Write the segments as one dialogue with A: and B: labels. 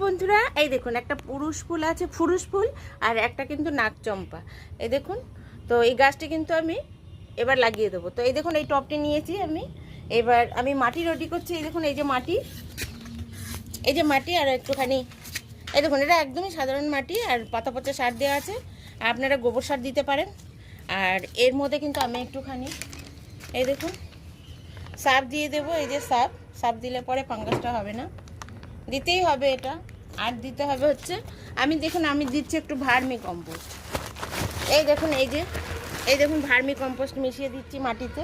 A: বন্ধুরা এই দেখুন একটা পুরুষ ফুল আছে, ফুরুষ ফুল, আর একটা কিন্তু নাকচম্পা। এই দেখুন, তো এই গাছটি কিন্তু আমি এবার লাগিয়ে দেবো। তো এই দেখুন এই টবটি নিয়েছি আমি, এবার আমি মাটি রেডি করছি। এই দেখুন এই যে মাটি, এই যে মাটি আর একটুখানি, এই দেখুন এটা একদমই সাধারণ মাটি আর পাতা পচা সার দেওয়া আছে, আপনারা গোবর সার দিতে পারেন। আর এর মধ্যে কিন্তু আমি একটুখানি এই দেখুন সার দিয়ে দেবো। এই যে সার দিলে পরে ফাঙ্গাসটা হবে না, দিতেই হবে এটা। আর দিতে হবে হচ্ছে আমি দেখুন আমি দিচ্ছি একটু ভার্মি কম্পোস্ট। এই দেখুন এই দেখুন ভার্মি কম্পোস্ট মিশিয়ে দিচ্ছি মাটিতে।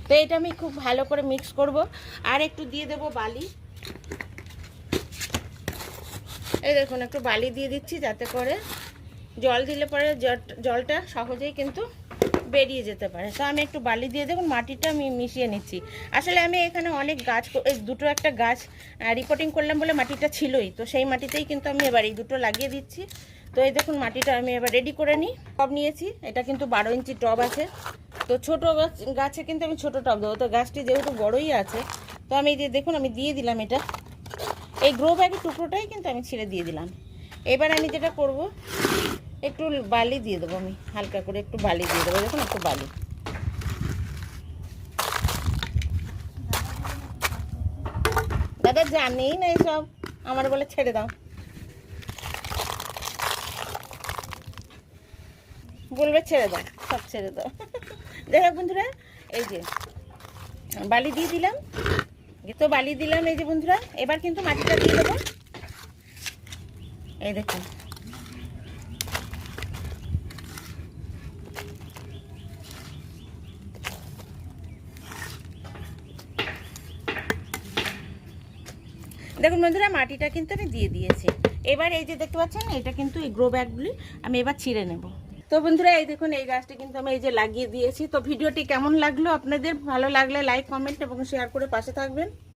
A: তো এটা আমি খুব ভালো করে মিক্স করব। আর একটু দিয়ে দেবো বালি। এই দেখুন একটু বালি দিয়ে দিচ্ছি, যাতে করে জল দিলে পরে জলটা সহজেই কিন্তু বেরিয়ে যেতে পারে। তো আমি একটু বালি দিয়ে দেখুন মাটিটা আমি মিশিয়ে নিচ্ছি। আসলে আমি এখানে অনেক গাছ, দুটো একটা গাছ রিপোর্টিং করলাম বলে মাটিটা ছিলই, তো সেই মাটিতেই কিন্তু আমি এবার এই দুটো লাগিয়ে দিচ্ছি। তো এই দেখুন মাটিটা আমি এবার রেডি করে নিই। টব নিয়েছি, এটা কিন্তু 12 ইঞ্চি টব আছে। তো ছোটো গাছে কিন্তু আমি ছোটো টব দেবো, তো গাছটি যেহেতু বড়ই আছে, তো আমি এই যে দেখুন আমি দিয়ে দিলাম এটা, এই গ্রো ব্যাগের টুকরোটাই কিন্তু আমি ছিঁড়ে দিয়ে দিলাম। এবার আমি যেটা করব, একটু বালি দিয়ে দেবো, আমি হালকা করে একটু বালি দিয়ে দেবো। দেখুন একটু বালি, দাদা জানেই না এইসব, আমার বলে ছেড়ে দাও, বলবে ছেড়ে দাও, সব ছেড়ে দাও। যাই হোক বন্ধুরা, এই যে বালি দিয়ে দিলাম, তো বালি দিলাম এই যে বন্ধুরা। এবার কিন্তু মাটিটা দিয়ে দেবো। এই দেখুন দেখুন বন্ধুরা মাটিটা কিন্তু আমি দিয়ে দিয়েছি। এবার এই যে দেখতে পাচ্ছেন, এটা কিন্তু এই গ্রো ব্যাগগুলি আমি এবার ছিঁড়ে নেব। তো বন্ধুরা এই দেখুন এই গাছটা কিন্তু আমি এই যে লাগিয়ে দিয়েছি। তো ভিডিওটি কেমন লাগলো আপনাদের? ভালো লাগলে লাইক, কমেন্ট এবং শেয়ার করে পাশে থাকবেন।